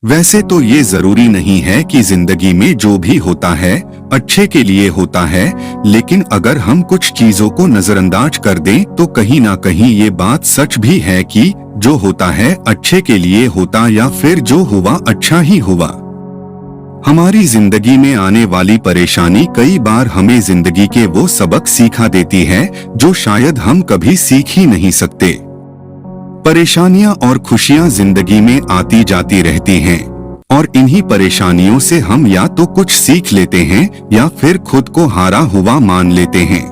वैसे तो ये जरूरी नहीं है कि जिंदगी में जो भी होता है अच्छे के लिए होता है, लेकिन अगर हम कुछ चीजों को नजरअंदाज कर दें तो कहीं ना कहीं ये बात सच भी है कि जो होता है अच्छे के लिए होता या फिर जो हुआ अच्छा ही हुआ। हमारी जिंदगी में आने वाली परेशानी कई बार हमें जिंदगी के वो सबक सिखा देती है जो शायद हम कभी सीख ही नहीं सकते। परेशानियां और खुशियां जिंदगी में आती जाती रहती हैं और इन्हीं परेशानियों से हम या तो कुछ सीख लेते हैं या फिर खुद को हारा हुआ मान लेते हैं।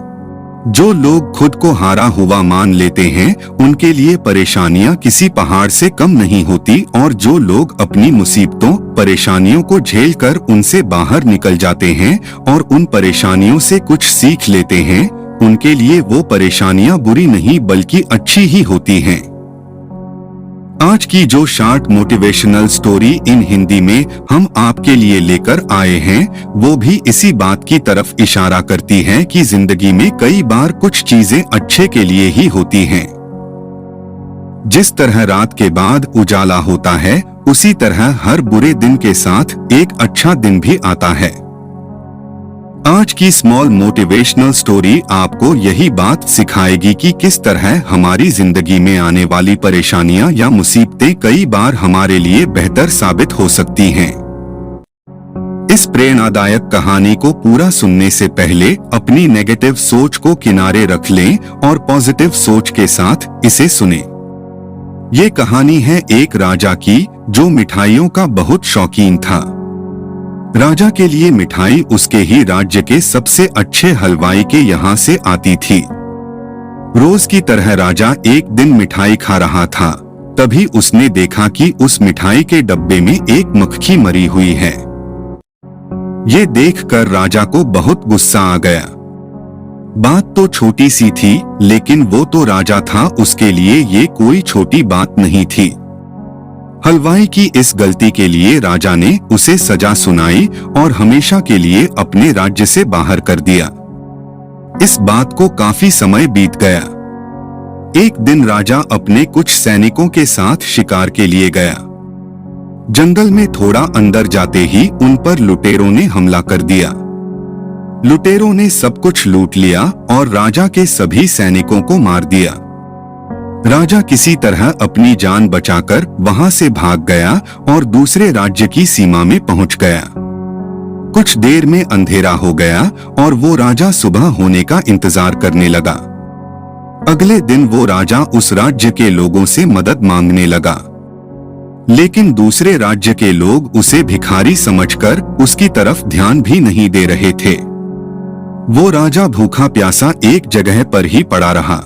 जो लोग खुद को हारा हुआ मान लेते हैं उनके लिए परेशानियां किसी पहाड़ से कम नहीं होती, और जो लोग अपनी मुसीबतों परेशानियों को झेल कर उनसे बाहर निकल जाते हैं और उन परेशानियों से कुछ सीख लेते हैं, उनके लिए वो परेशानियां बुरी नहीं बल्कि अच्छी ही होती हैं। आज की जो short motivational story in Hindi में हम आपके लिए लेकर आए हैं वो भी इसी बात की तरफ इशारा करती है कि जिंदगी में कई बार कुछ चीजें अच्छे के लिए ही होती हैं। जिस तरह रात के बाद उजाला होता है उसी तरह हर बुरे दिन के साथ एक अच्छा दिन भी आता है। आज की स्मॉल मोटिवेशनल स्टोरी आपको यही बात सिखाएगी कि किस तरह हमारी जिंदगी में आने वाली परेशानियां या मुसीबतें कई बार हमारे लिए बेहतर साबित हो सकती हैं। इस प्रेरणादायक कहानी को पूरा सुनने से पहले अपनी नेगेटिव सोच को किनारे रख लें और पॉजिटिव सोच के साथ इसे सुनें। ये कहानी है एक राजा की जो मिठाइयों का बहुत शौकीन था। राजा के लिए मिठाई उसके ही राज्य के सबसे अच्छे हलवाई के यहाँ से आती थी। रोज की तरह राजा एक दिन मिठाई खा रहा था, तभी उसने देखा कि उस मिठाई के डब्बे में एक मक्खी मरी हुई है। ये देखकर राजा को बहुत गुस्सा आ गया। बात तो छोटी सी थी, लेकिन वो तो राजा था, उसके लिए ये कोई छोटी बात नहीं थी। हलवाई की इस गलती के लिए राजा ने उसे सजा सुनाई और हमेशा के लिए अपने राज्य से बाहर कर दिया। इस बात को काफी समय बीत गया। एक दिन राजा अपने कुछ सैनिकों के साथ शिकार के लिए गया। जंगल में थोड़ा अंदर जाते ही उन पर लुटेरों ने हमला कर दिया। लुटेरों ने सब कुछ लूट लिया और राजा के सभी सैनिकों को मार दिया। राजा किसी तरह अपनी जान बचाकर वहां से भाग गया और दूसरे राज्य की सीमा में पहुंच गया। कुछ देर में अंधेरा हो गया और वो राजा सुबह होने का इंतजार करने लगा। अगले दिन वो राजा उस राज्य के लोगों से मदद मांगने लगा, लेकिन दूसरे राज्य के लोग उसे भिखारी समझकर उसकी तरफ ध्यान भी नहीं दे रहे थे। वो राजा भूखा प्यासा एक जगह पर ही पड़ा रहा।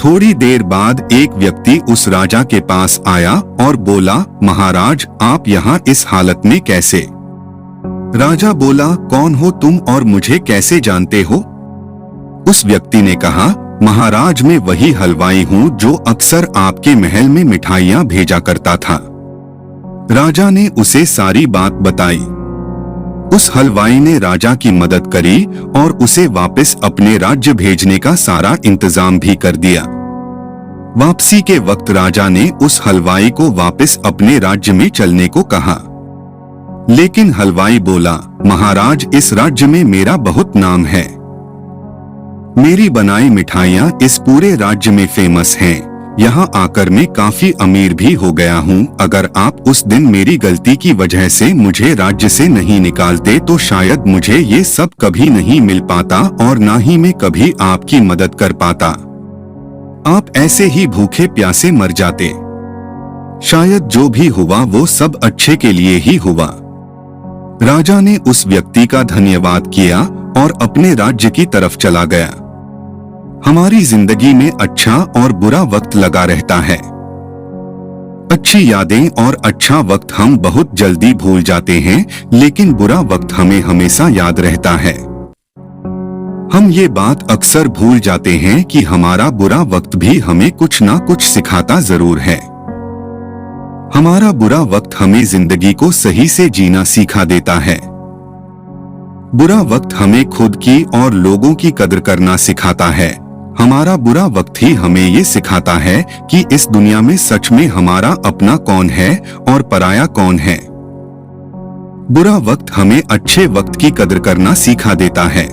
थोड़ी देर बाद एक व्यक्ति उस राजा के पास आया और बोला, महाराज आप यहाँ इस हालत में कैसे? राजा बोला, कौन हो तुम और मुझे कैसे जानते हो? उस व्यक्ति ने कहा, महाराज मैं वही हलवाई हूँ जो अक्सर आपके महल में मिठाइयाँ भेजा करता था। राजा ने उसे सारी बात बताई। उस हलवाई ने राजा की मदद करी और उसे वापस अपने राज्य भेजने का सारा इंतजाम भी कर दिया। वापसी के वक्त राजा ने उस हलवाई को वापस अपने राज्य में चलने को कहा, लेकिन हलवाई बोला, महाराज इस राज्य में मेरा बहुत नाम है। मेरी बनाई मिठाइयाँ इस पूरे राज्य में फेमस हैं। यहाँ आकर मैं काफी अमीर भी हो गया हूँ। अगर आप उस दिन मेरी गलती की वजह से मुझे राज्य से नहीं निकालते तो शायद मुझे ये सब कभी नहीं मिल पाता और ना ही मैं कभी आपकी मदद कर पाता। आप ऐसे ही भूखे प्यासे मर जाते। शायद जो भी हुआ वो सब अच्छे के लिए ही हुआ। राजा ने उस व्यक्ति का धन्यवाद किया और अपने राज्य की तरफ चला गया। हमारी जिंदगी में अच्छा और बुरा वक्त लगा रहता है। अच्छी यादें और अच्छा वक्त हम बहुत जल्दी भूल जाते हैं, लेकिन बुरा वक्त हमें हमेशा याद रहता है। हम ये बात अक्सर भूल जाते हैं कि हमारा बुरा वक्त भी हमें कुछ ना कुछ सिखाता जरूर है। हमारा बुरा वक्त हमें जिंदगी को सही से जीना सिखा देता है। बुरा वक्त हमें खुद की और लोगों की कदर करना सिखाता है हमारा बुरा वक्त ही हमें ये सिखाता है कि इस दुनिया में सच में हमारा अपना कौन है और पराया कौन है। बुरा वक्त हमें अच्छे वक्त की कदर करना सिखा देता है।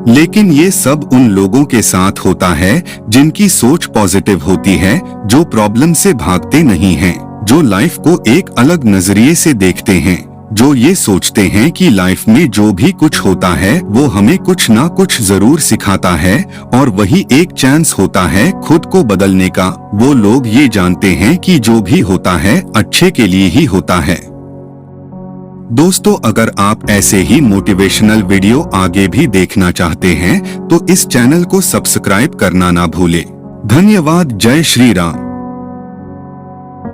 लेकिन ये सब उन लोगों के साथ होता है जिनकी सोच पॉजिटिव होती है, जो प्रॉब्लम से भागते नहीं हैं, जो लाइफ को एक अलग नजरिए से देखते हैं, जो ये सोचते हैं कि लाइफ में जो भी कुछ होता है वो हमें कुछ ना कुछ जरूर सिखाता है और वही एक चांस होता है खुद को बदलने का। वो लोग ये जानते हैं कि जो भी होता है अच्छे के लिए ही होता है। दोस्तों, अगर आप ऐसे ही मोटिवेशनल वीडियो आगे भी देखना चाहते हैं तो इस चैनल को सब्सक्राइब करना ना भूलें। धन्यवाद। जय श्री राम।